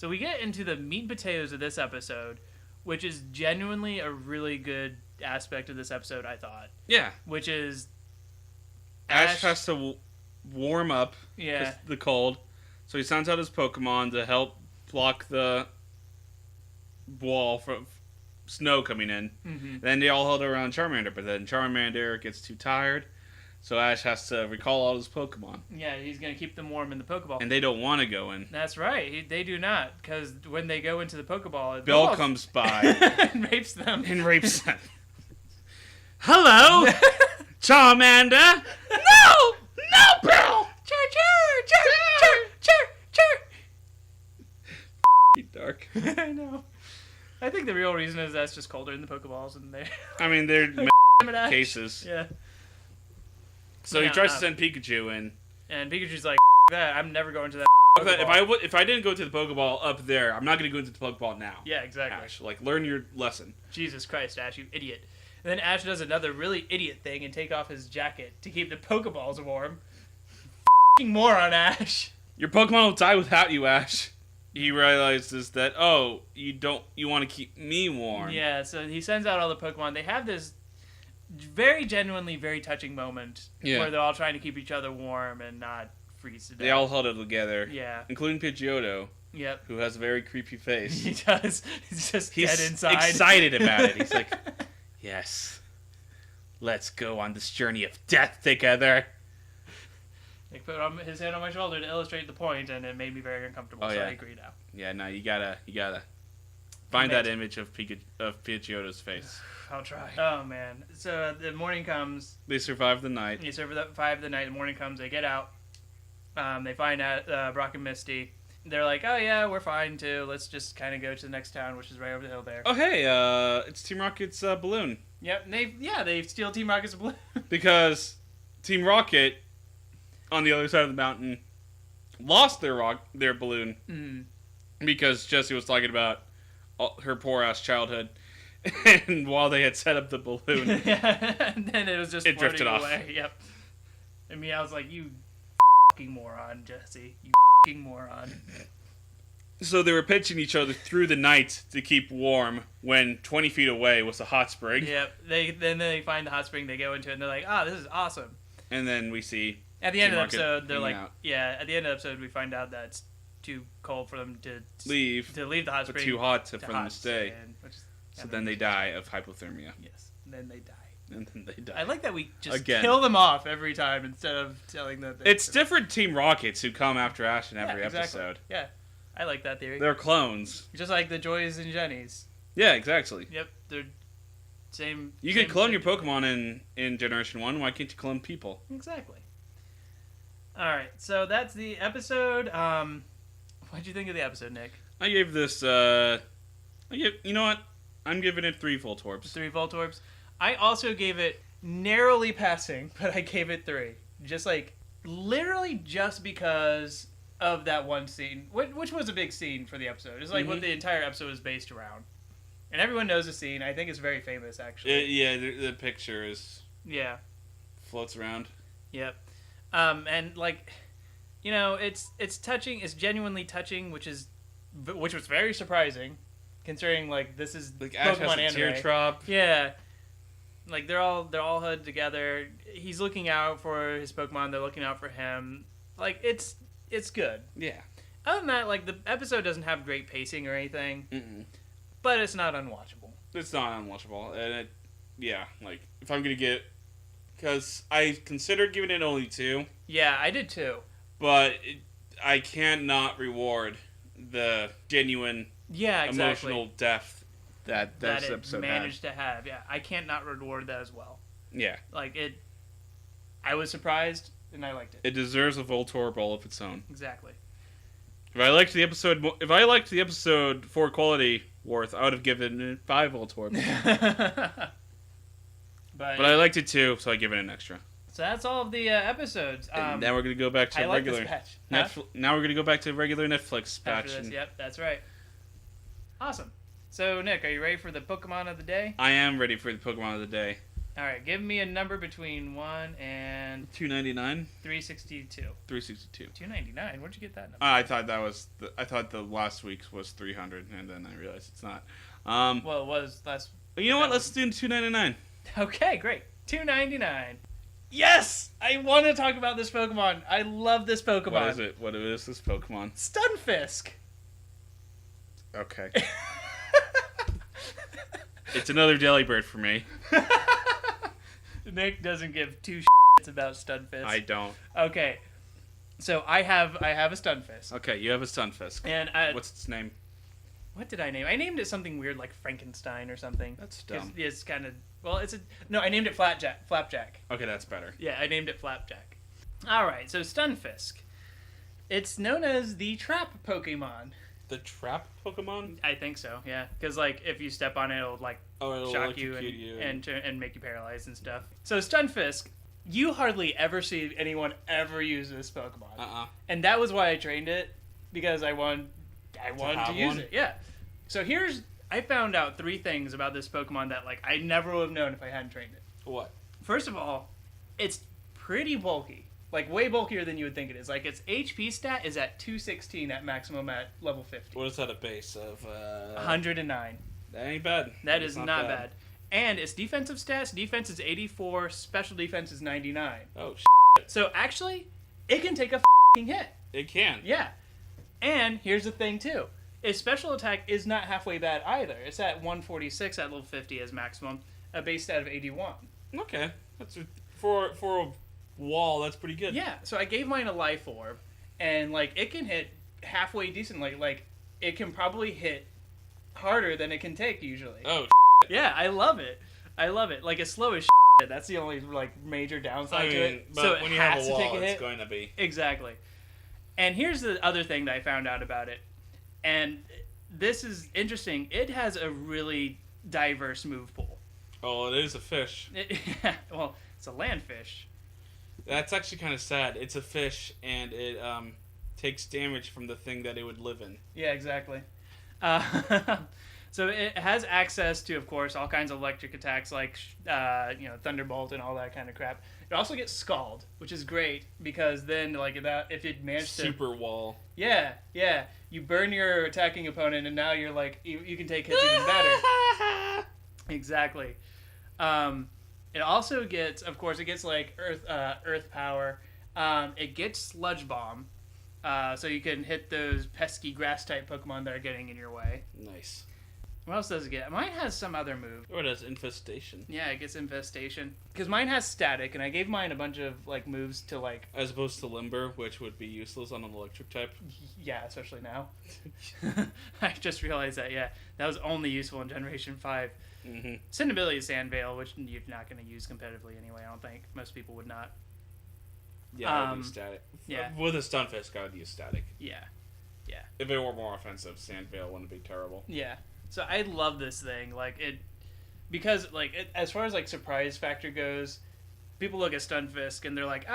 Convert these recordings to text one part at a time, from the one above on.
So we get into the meat and potatoes of this episode, which is genuinely a really good aspect of this episode, I thought. Yeah. Which is... Ash has to warm up the cold. So he sends out his Pokemon to help block the wall from snow coming in. Mm-hmm. Then they all huddle around Charmander, but then Charmander gets too tired. So Ash has to recall all his Pokemon. Yeah, he's going to keep them warm in the Pokeball. And they don't want to go in. That's right. They do not. Because when they go into the Pokeball... Bill comes by. And rapes them. Hello, Charmander. No! No, Bill! Dark. I know. I think the real reason is that's just colder in the Pokeballs and they... I mean, they're cases. Yeah. So he tries to send Pikachu in. And Pikachu's like, that. I'm never going to that If I didn't go to the Pokeball up there, I'm not going to go into the Pokeball now. Yeah, exactly. Ash, learn your lesson. Jesus Christ, Ash, you idiot. And then Ash does another really idiot thing and take off his jacket to keep the Pokeballs warm. F***ing moron, Ash. Your Pokemon will die without you, Ash. He realizes that, you want to keep me warm. Yeah, so he sends out all the Pokemon. They have this very genuinely very touching moment where they're all trying to keep each other warm and not freeze to death. They all huddle together. Yeah. Including Pidgeotto. Yep. Who has a very creepy face. He does. He's just dead inside. He's excited about it. He's like, yes, let's go on this journey of death together. He put his hand on my shoulder to illustrate the point, and it made me very uncomfortable, so I agree now. Yeah, no, you gotta find that image of Pidgeotto's face. I'll try. Oh, man. So the morning comes. They survive the night. They survive the night. The morning comes. They get out. They find out Brock and Misty. They're like, oh, yeah, we're fine, too. Let's just kind of go to the next town, which is right over the hill there. Oh, hey, it's Team Rocket's balloon. Yep. They steal Team Rocket's balloon. Because Team Rocket, on the other side of the mountain, lost their balloon. Mm-hmm. Because Jessie was talking about her poor-ass childhood. And while they had set up the balloon, and then it was just drifted off. Away. Yep. And me, I was like, "You fucking moron, Jesse! You fucking moron!" So they were pitching each other through the night to keep warm. When 20 feet away was a hot spring. Yep. Then they find the hot spring. They go into it, and they're like, "Ah, this is awesome." And then we see at the end of the episode, they're like, at the end of the episode, we find out that it's too cold for them to leave the hot spring, but too hot for them to stay. So then they die of hypothermia. Yes. Then they die. And then they die. I like that we just kill them off every time instead of telling them. It's different Team Rockets who come after Ash in every episode. Yeah. I like that theory. They're clones. Just like the Joys and Jennies. Yeah, exactly. Yep. They're same. You could clone your Pokemon in Generation 1. Why can't you clone people? Exactly. Alright. So that's the episode. What'd you think of the episode, Nick? I gave this, you know what? I'm giving it 3 Voltorbs. 3 Voltorbs. I also gave it narrowly passing, but I gave it 3. Just literally just because of that one scene, which was a big scene for the episode. It's what the entire episode is based around. And everyone knows the scene. I think it's very famous, actually. The picture is... Yeah. Floats around. Yep. And, it's touching. It's genuinely touching, which was very surprising. Considering this is Ash Pokemon has a teardrop. Yeah, they're all huddled together. He's looking out for his Pokemon. They're looking out for him. It's good. Yeah. Other than that, the episode doesn't have great pacing or anything. But it's not unwatchable. It's not unwatchable, and if I'm gonna get, because I considered giving it only 2. Yeah, I did too. But I can't not reward the genuine. Yeah, exactly. Emotional depth that this episode managed to have. Yeah, I can't not reward that as well. Yeah. I was surprised, and I liked it. It deserves a Voltorb all of its own. Exactly. If I liked the episode for quality worth, I would have given it 5 Voltorbs. But I liked it too, so I give it an extra. So that's all of the episodes. And now we're gonna go back to regular. Now we're gonna go back to regular Netflix patch. Yep, that's right. Awesome. So, Nick, are you ready for the Pokemon of the day? I am ready for the Pokemon of the day. All right, give me a number between 1 and 299. 362. 362. 299. Where'd you get that number? I thought that was. I thought the last week's was 300, and then I realized it's not. Well, it was last. You know what? Let's do 299. Okay, great. 299. Yes! I want to talk about this Pokemon. I love this Pokemon. What is it? What is this Pokemon? Stunfisk. Okay. It's another Delibird for me. Nick doesn't give two shits about Stunfisk. I don't. Okay. So I have a Stunfisk. Okay, you have a Stunfisk. And what's its name? What did I name? I named it something weird like Frankenstein or something. That's dumb. It's kind of I named it Flapjack. Okay, that's better. Yeah, I named it Flapjack. All right, so Stunfisk. It's known as the trap Pokemon. The trap Pokemon? I think so. Yeah, because like if you step on it, it'll it'll shock you and make you paralyzed and stuff. So Stunfisk, you hardly ever see anyone ever use this Pokemon. And that was why I trained it, because I wanted to use it. Yeah. So I found out 3 things about this Pokemon that like I never would have known if I hadn't trained it. What? First of all, it's pretty bulky. Like way bulkier than you would think it is. Like its HP stat is at 216 at maximum at level 50. What is that a base of? 109. That ain't bad. That is not bad. And its defensive stats, defense is 84, special defense is 99. Oh, So actually, it can take a hit. It can. Yeah. And here's the thing too. Its special attack is not halfway bad either. It's at 146 at level 50 as maximum, a base stat of 81. Okay. That's for a wall, that's pretty good. Yeah. So I gave mine a Life Orb, and like it can hit halfway decently. Like it can probably hit harder than it can take usually. Oh, yeah, I love it. Like it's slow as That's the only like major downside to it. But so when it you have has a wall, to take a hit. it's going to be. Exactly. And here's the other thing that I found out about it. And this is interesting. It has a really diverse move pool. Oh, it is a fish. Well, it's a land fish. That's actually kind of sad. It's a fish, and it takes damage from the thing that it would live in. Yeah, exactly. So it has access to, of course, all kinds of electric attacks like, Thunderbolt and all that kind of crap. It also gets Scald, which is great because then, like, if you manage to... Super wall. Yeah. You burn your attacking opponent, and now you're, like, you can take hits even better. Exactly. It also gets, of course, like, Earth Power. It gets Sludge Bomb. So you can hit those pesky grass-type Pokemon that are getting in your way. Nice. What else does it get? Mine has some other move. Or it has Infestation. Yeah, it gets Infestation. Because mine has Static, and I gave mine a bunch of like moves to like... As opposed to Limber, which would be useless on an electric type. Yeah, especially now. I just realized that, yeah. That was only useful in Generation 5. Mm-hmm. Sendability is Sandveil, which you're not going to use competitively anyway, I don't think. Most people would not. Yeah, I would use Static. Yeah. With a Stunfisk, I would use Static. Yeah. If it were more offensive, Sandveil wouldn't be terrible. Yeah. So I love this thing, because as far as like surprise factor goes, people look at Stunfisk and they're like,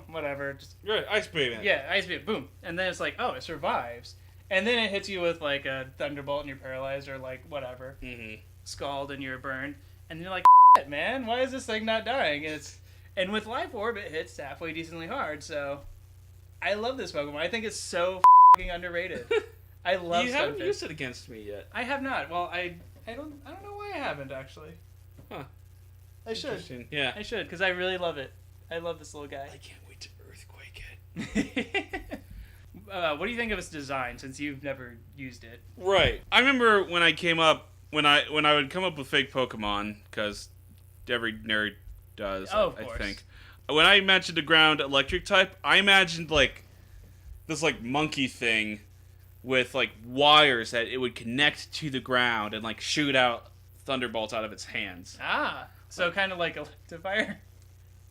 whatever, just Ice Beam. Yeah, Ice Beam, boom, and then it's like, oh, it survives, and then it hits you with like a Thunderbolt and you're paralyzed or like whatever, Scald and you're burned, and you're like, shit, man, why is this thing not dying? And with Life Orb, it hits halfway decently hard, so I love this Pokemon. I think it's so underrated. I love Stunfisk. You haven't used it against me yet. I have not. Well, I don't know why I haven't actually. Huh. I should. Yeah. I should, because I really love it. I love this little guy. I can't wait to Earthquake it. What do you think of its design, since you've never used it? Right. I remember when I would come up with fake Pokemon, because every nerd does, of I course. think. When I imagined a ground electric type, I imagined like this like monkey thing with like wires that it would connect to the ground and like shoot out thunderbolts out of its hands. So kind of like Electivire?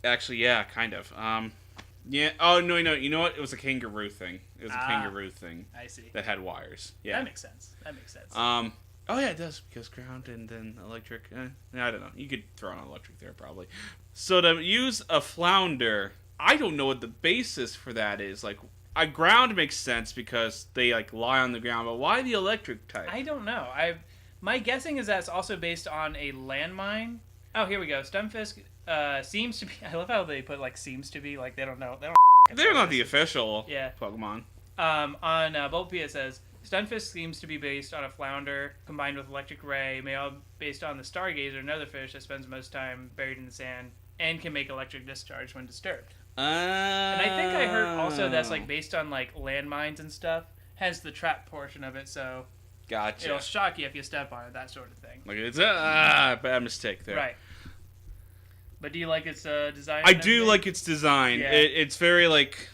Actually, yeah, kind of. Yeah. Oh no! You know what? It was a kangaroo thing. It was a kangaroo thing. I see. That had wires. Yeah. That makes sense. Oh yeah, it does, because ground and then electric. I don't know. You could throw an electric there probably. So to use a Flounder, I don't know what the basis for that is. Like, a ground makes sense because they like lie on the ground, but why the electric type? I don't know. My guessing is that it's also based on a landmine, Oh, here we go. Stunfisk seems to be. I love how they put like seems to be, like they don't know. They're not the official yeah. Pokemon. On Bulbapedia it says Stunfisk seems to be based on a flounder combined with electric ray, may all based on the stargazer, another fish that spends most time buried in the sand and can make electric discharge when disturbed. And I think I heard also that's like based on like landmines and stuff. Hence the trap portion of it, so gotcha. It'll shock you if you step on it, that sort of thing. Like it's a bad mistake there. Right. But do you like its design? I do like its design. Yeah. It's very like.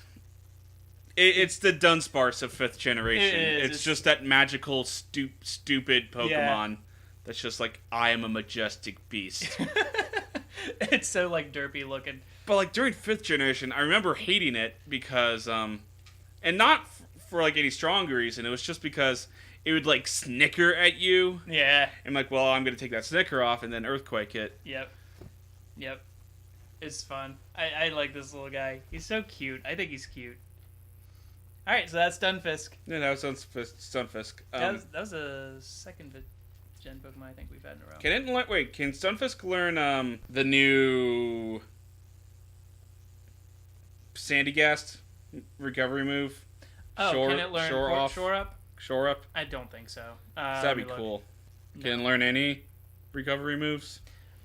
It's the Dunsparce of 5th generation. It's just that magical, stupid Pokemon that's just like, I am a majestic beast. It's so like derpy looking. But like during 5th generation, I remember hating it because, and not for like any strong reason. It was just because it would like snicker at you. Yeah. And like, well, I'm gonna take that snicker off and then earthquake it. Yep. It's fun. I like this little guy. He's so cute. I think he's cute. All right, so that's Stunfisk. Yeah, that was Stunfisk. That was a second gen Pokemon I think we've had in a row. Can Stunfisk learn the new Sandygast recovery move? Oh, can it learn Shore Up? Shore Up? I don't think so. That'd be cool. Can it learn any recovery moves?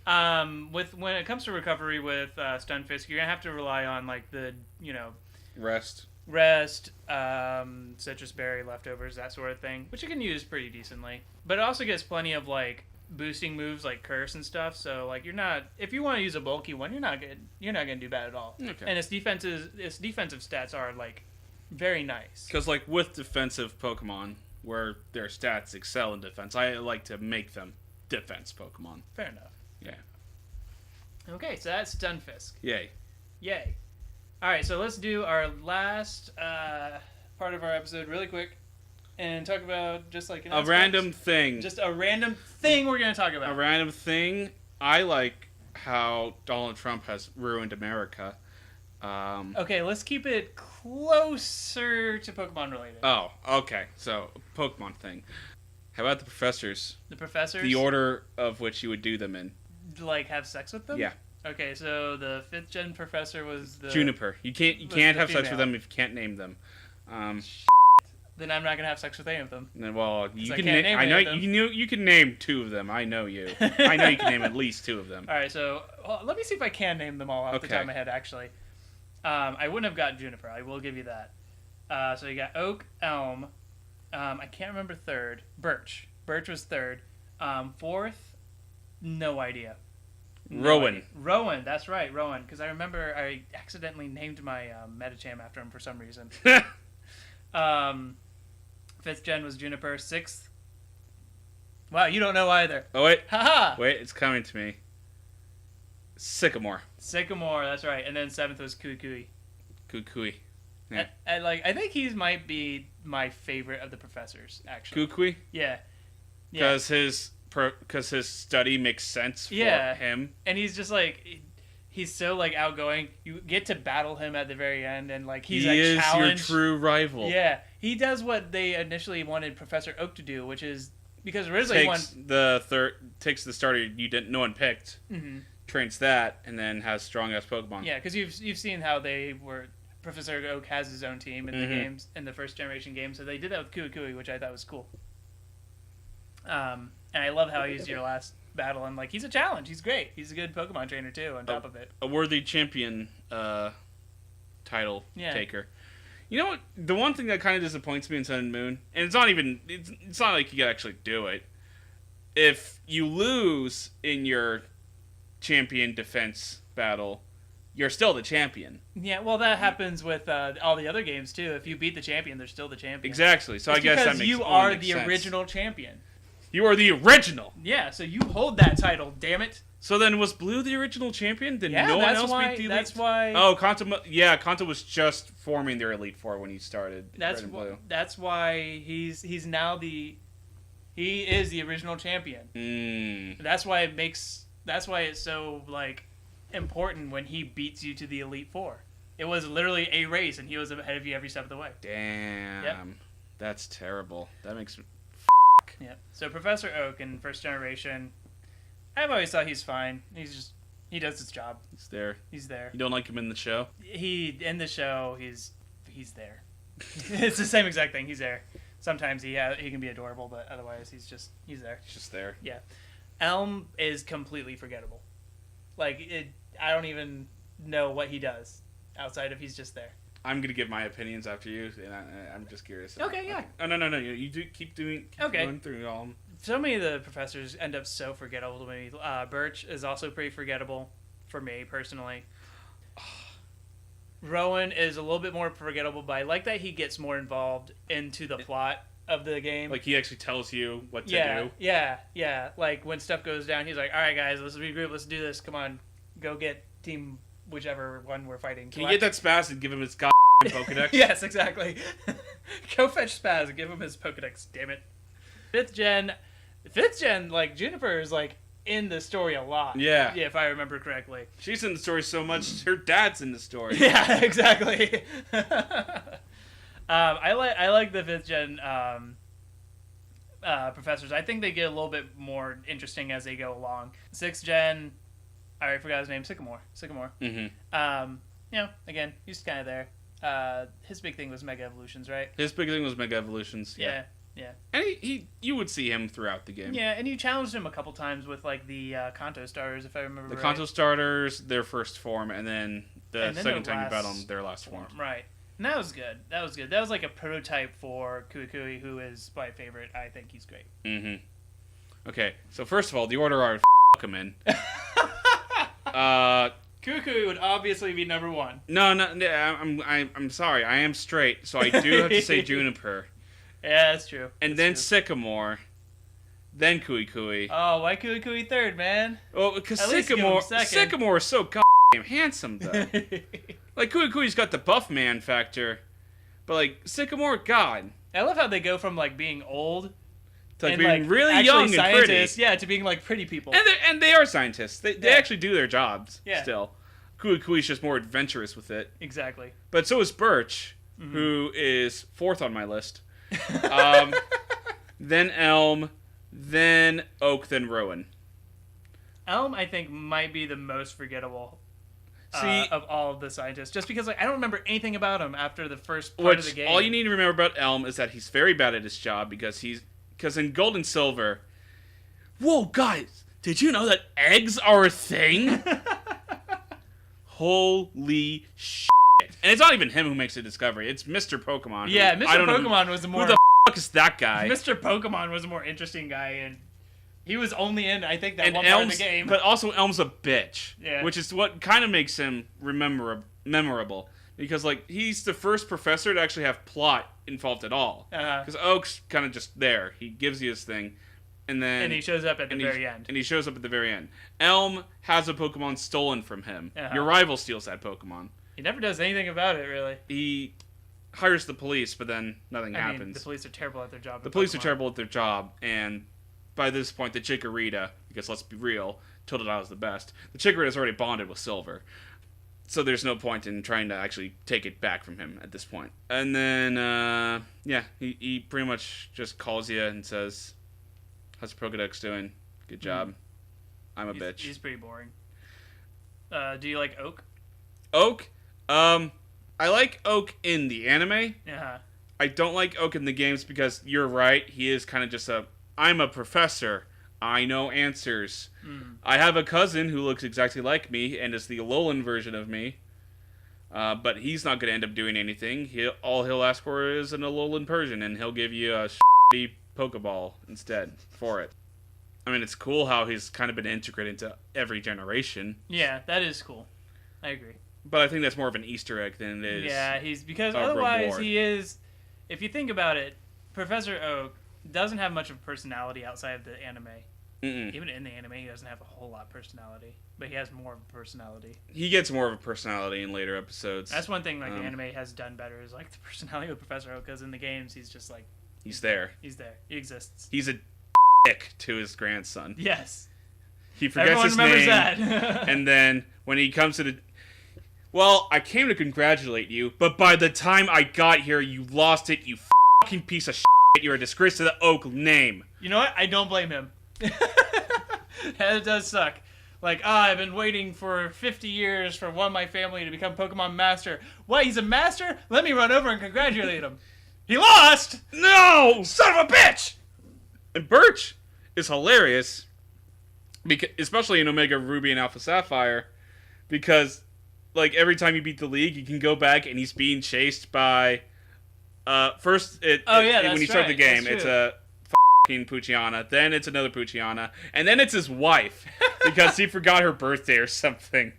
When it comes to recovery with Stunfisk, you're gonna have to rely on like the rest, citrus berry leftovers, that sort of thing, which you can use pretty decently. But it also gets plenty of like boosting moves like Curse and stuff. So like if you want to use a bulky one, you're not gonna do bad at all. Okay. And its defensive stats are like very nice. Because like with defensive Pokemon, where their stats excel in defense, I like to make them defense Pokemon. Fair enough. Yeah. Okay, so that's Stunfisk. Yay. All right, so let's do our last part of our episode really quick and talk about just like a random thing. Just a random thing we're going to talk about. A random thing. I like how Donald Trump has ruined America. Okay, let's keep it closer to Pokemon related. Oh, okay. So, Pokemon thing. How about the professors? The professors? The order of which you would do them in. Like have sex with them? Yeah. Okay, so the 5th gen professor was the Juniper. You can't have sex with them if you can't name them. Then I'm not gonna have sex with any of them. Well, you can name. I know you can name 2 of them. I know you. I know you can name at least 2 of them. All right, so let me see if I can name them all off the top of my head. Actually, I wouldn't have got Juniper. I will give you that. So you got Oak, Elm. I can't remember 3rd. Birch. Birch was 3rd. 4th, no idea. Rowan, that's right, Rowan. Because I remember I accidentally named my Medicham after him for some reason. 5th gen was Juniper. 6th. Wow, you don't know either. Oh wait, haha! Wait, it's coming to me. Sycamore, that's right. And then 7th was Kukui. Yeah. I think he might be my favorite of the professors, actually. Kukui? Yeah. Because his study makes sense for him. And he's just like, he's so like outgoing. You get to battle him at the very end, and like he is challenged. Your true rival. Yeah, he does what they initially wanted Professor Oak to do, which is because originally takes the starter no one picked, trains that, and then has strong ass Pokemon. Yeah, because you've seen how they were. Professor Oak has his own team in the games, in the 1st generation game, so they did that with Kukui, which I thought was cool. And I love how he's your last battle, and like he's a challenge. He's great. He's a good Pokemon trainer too. On top of it, a worthy champion title taker. You know what? The one thing that kind of disappoints me in Sun and Moon, and it's not like you can actually do it. If you lose in your champion defense battle, you're still the champion. Yeah, well, that happens with all the other games too. If you beat the champion, they're still the champion. Exactly. So I guess that makes sense. Because you are the original champion. You are the original. Yeah, so you hold that title. Damn it. So then, was Blue the original champion? Did no one else beat the Elite? That's why. Oh, Kanto was just forming their Elite Four when he started. That's Red and Blue. That's why he's now he is the original champion. That's why it's so like important when he beats you to the Elite Four. It was literally a race, and he was ahead of you every step of the way. Damn. Yep. That's terrible. That makes me. Yeah. So Professor Oak in 1st generation, I've always thought he's fine. He does his job. He's there. He's there. You don't like him in the show? In the show, he's there. It's the same exact thing. He's there. Sometimes he can be adorable, but otherwise he's there. He's just there. Yeah. Elm is completely forgettable. Like I don't even know what he does outside of he's just there. I'm gonna give my opinions after you, and I'm just curious. Okay, yeah. Oh no! You do keep going through all. So many of the professors end up so forgettable to me. Birch is also pretty forgettable for me personally. Rowan is a little bit more forgettable, but I like that he gets more involved into the plot of the game. Like he actually tells you what to do. Yeah. Like when stuff goes down, he's like, "All right, guys, let's regroup. Let's do this. Come on, go get team whichever one we're fighting." Can you get that Spaz and give him his Pokedex? Yes, exactly. Go fetch Spaz and give him his Pokedex. Damn it. Fifth gen, like Juniper is like in the story a lot. Yeah, if I remember correctly. She's in the story so much. Her dad's in the story. Yeah, exactly. I like the fifth gen professors. I think they get a little bit more interesting as they go along. Sixth gen, I already forgot his name. Sycamore. Mm-hmm. Again, he's kind of there. His big thing was Mega Evolutions, right? His big thing was Mega Evolutions. Yeah. And you would see him throughout the game. Yeah, and you challenged him a couple times with like the Kanto starters, if I remember right. The Kanto starters, their first form, and then second time you battle them, their last form. Right. And that was good. That was like a prototype for Kui, who is my favorite. I think he's great. Mm-hmm. Okay, so first of all, the order I would him in. Kui would obviously be number one. No, I'm sorry. I am straight, so I do have to say Juniper. Yeah, that's true. And then Sycamore, then Kui. Oh, why Kui third, man? Well, because Sycamore is so goddamn handsome, though. Like, Kui's got the buff man factor, but, like, Sycamore, God. I love how they go from, like, being old to like, being really young and pretty. Yeah, to being, like, pretty people. And they are scientists. They actually do their jobs still. Kui's just more adventurous with it. Exactly. But so is Birch, who is fourth on my list. Then Elm, then Oak, then Rowan. Elm, I think, might be the most forgettable of all of the scientists, just because like I don't remember anything about him after the first part of the game. All you need to remember about Elm is that he's very bad at his job because in Gold and Silver. Whoa, guys! Did you know that eggs are a thing? Holy shit! And it's not even him who makes the discovery. It's Mr. Pokemon. Yeah, Mr. Pokemon was the more... Who the fuck is that guy? Mr. Pokemon was a more interesting guy, and he was only in, I think, that one part of the game. But also, Elm's a bitch. Yeah. Which is what kind of makes him memorable. Because, like, he's the first professor to actually have plot involved at all. Because Oak's kind of just there. He gives you his thing. And he shows up at the very end. And he shows up at the very end. Elm has a Pokemon stolen from him. Your rival steals that Pokemon. He never does anything about it, really. He hires the police, but then nothing happens. Mean, the police are terrible at their job. The police are terrible at their job, and by this point, the Chikorita, because let's be real, Totodile is the best. The Chikorita's already bonded with Silver. So there's no point in trying to actually take it back from him at this point. And then, he pretty much just calls you and says, "How's Pokedex doing? Good job. I'm a bitch." He's pretty boring. Do you like Oak? Oak? I like Oak in the anime. Yeah. I don't like Oak in the games because you're right. He is kind of just I'm a professor. I know answers. I have a cousin who looks exactly like me and is the Alolan version of me. But he's not going to end up doing anything. All he'll ask for is an Alolan Persian, and he'll give you a shitty Pokeball instead for it. I mean, it's cool how he's kind of been integrated into every generation. Yeah, that is cool. I agree. But I think that's more of an Easter egg than it is. Yeah, because otherwise reward. he is. If you think about it, Professor Oak doesn't have much of a personality outside of the anime. Mm-mm. Even in the anime, he doesn't have a whole lot of personality, but he has more of a personality. He gets more of a personality in later episodes. That's one thing the anime has done better is like the personality of Professor Oak. Because in the games, he's just like he's there. He's there. He exists. He's a dick to his grandson. Yes. He forgets his name. That. And then when he comes to well, I came to congratulate you, but by the time I got here, you lost it, you fucking piece of shit. You're a disgrace to the Oak name. You know what? I don't blame him. It does suck. Like, I've been waiting for 50 years for one of my family to become Pokemon Master. What, he's a master? Let me run over and congratulate him. He lost! No! Son of a bitch! And Birch is hilarious, because, especially in Omega Ruby and Alpha Sapphire, because, like, every time you beat the league, you can go back and he's being chased by... when you start the game, it's a f***ing Poochyena, then it's another Poochyena, and then it's his wife, because he forgot her birthday or something.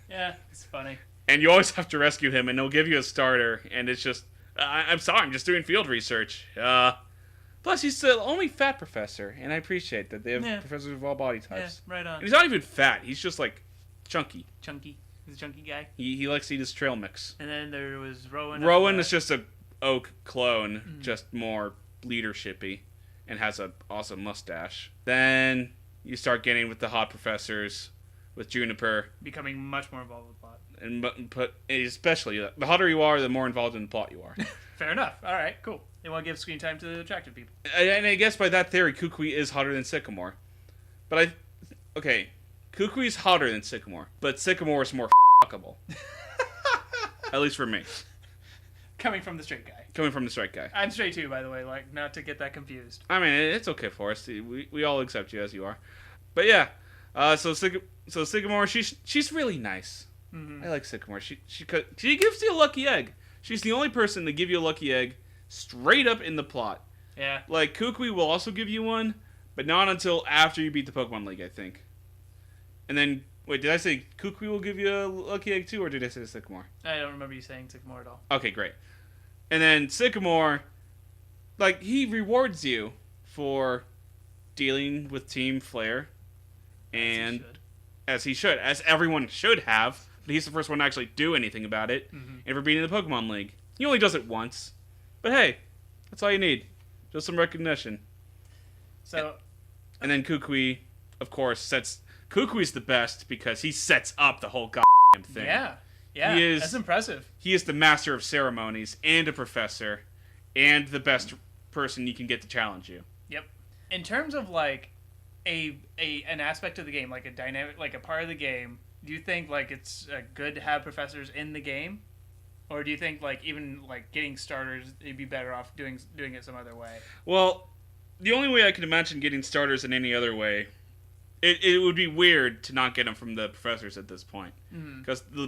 Yeah, it's funny. And you always have to rescue him, and they'll give you a starter, and it's just... I'm sorry, I'm just doing field research. Plus, he's the only fat professor, and I appreciate that they have professors of all body types. Yeah, right on. And he's not even fat, he's just, like, chunky. Chunky. He's a chunky guy. He likes to eat his trail mix. And then there was Rowan. Rowan is just a Oak clone, just more leadership-y, and has an awesome mustache. Then you start getting with the hot professors, with Juniper. Becoming much more involved with the plot. And especially, the hotter you are, the more involved in the plot you are. Fair enough. All right, cool. They want to give screen time to the attractive people. And I guess by that theory, Kukui is hotter than Sycamore. But Kukui's hotter than Sycamore, but Sycamore is more fuckable. At least for me. Coming from the straight guy. Coming from the straight guy. I'm straight too, by the way, like, not to get that confused. I mean, it's okay for us. We all accept you as you are. But yeah, so Sycamore, she's really nice. Mm-hmm. I like Sycamore. She gives you a lucky egg. She's the only person to give you a lucky egg straight up in the plot. Yeah. Like, Kukui will also give you one, but not until after you beat the Pokemon League, I think. And then, wait, did I say Kukui will give you a lucky egg too, or did I say Sycamore? I don't remember you saying Sycamore at all. Okay, great. And then Sycamore, like, he rewards you for dealing with Team Flare. And as he should. As everyone should have. But he's the first one to actually do anything about it. Mm-hmm. And for being in the Pokemon League. He only does it once. But hey, that's all you need. Just some recognition. And then Kukui, of course, Kukui's the best because he sets up the whole goddamn thing. Yeah, that's impressive. He is the master of ceremonies and a professor and the best person you can get to challenge you. Yep. In terms of, like, an aspect of the game, like a dynamic, like a part of the game, do you think, like, it's good to have professors in the game? Or do you think, like, even, like, getting starters, it'd be better off doing it some other way? Well, the only way I can imagine getting starters in any other way, it would be weird to not get them from the professors at this point. Because the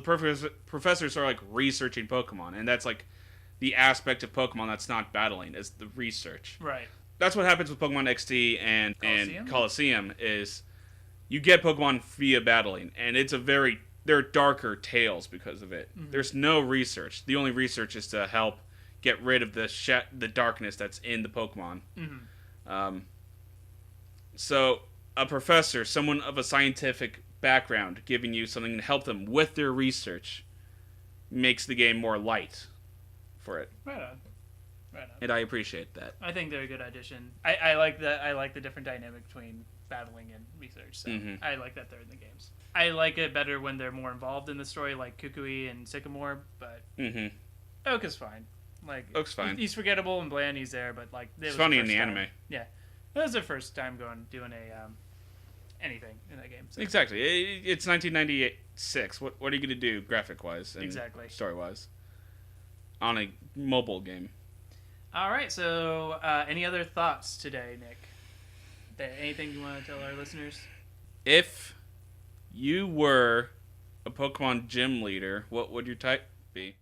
professors are, like, researching Pokemon, and that's, like, the aspect of Pokemon that's not battling, is the research. Right. That's what happens with Pokemon XD and Coliseum, is you get Pokemon via battling, and they're darker tales because of it. Mm-hmm. There's no research. The only research is to help get rid of the darkness that's in the Pokemon. Mm-hmm. So a professor, someone of a scientific background, giving you something to help them with their research, makes the game more light for it. Right on. And I appreciate that. I think they're a good addition. I like that. I like the different dynamic between battling and research. So I like that they're in the games. I like it better when they're more involved in the story, like Kukui and Sycamore. But Oak is fine. Like, Oak's fine. He's forgettable and bland. He's there, but like it's funny in the anime. Yeah, that was their first time doing anything in that game. So. Exactly. It's 1996. What are you gonna do graphic wise? Exactly. Story wise. On a mobile game. All right, so any other thoughts today, Nick? Anything you want to tell our listeners? If you were a Pokemon gym leader, what would your type be?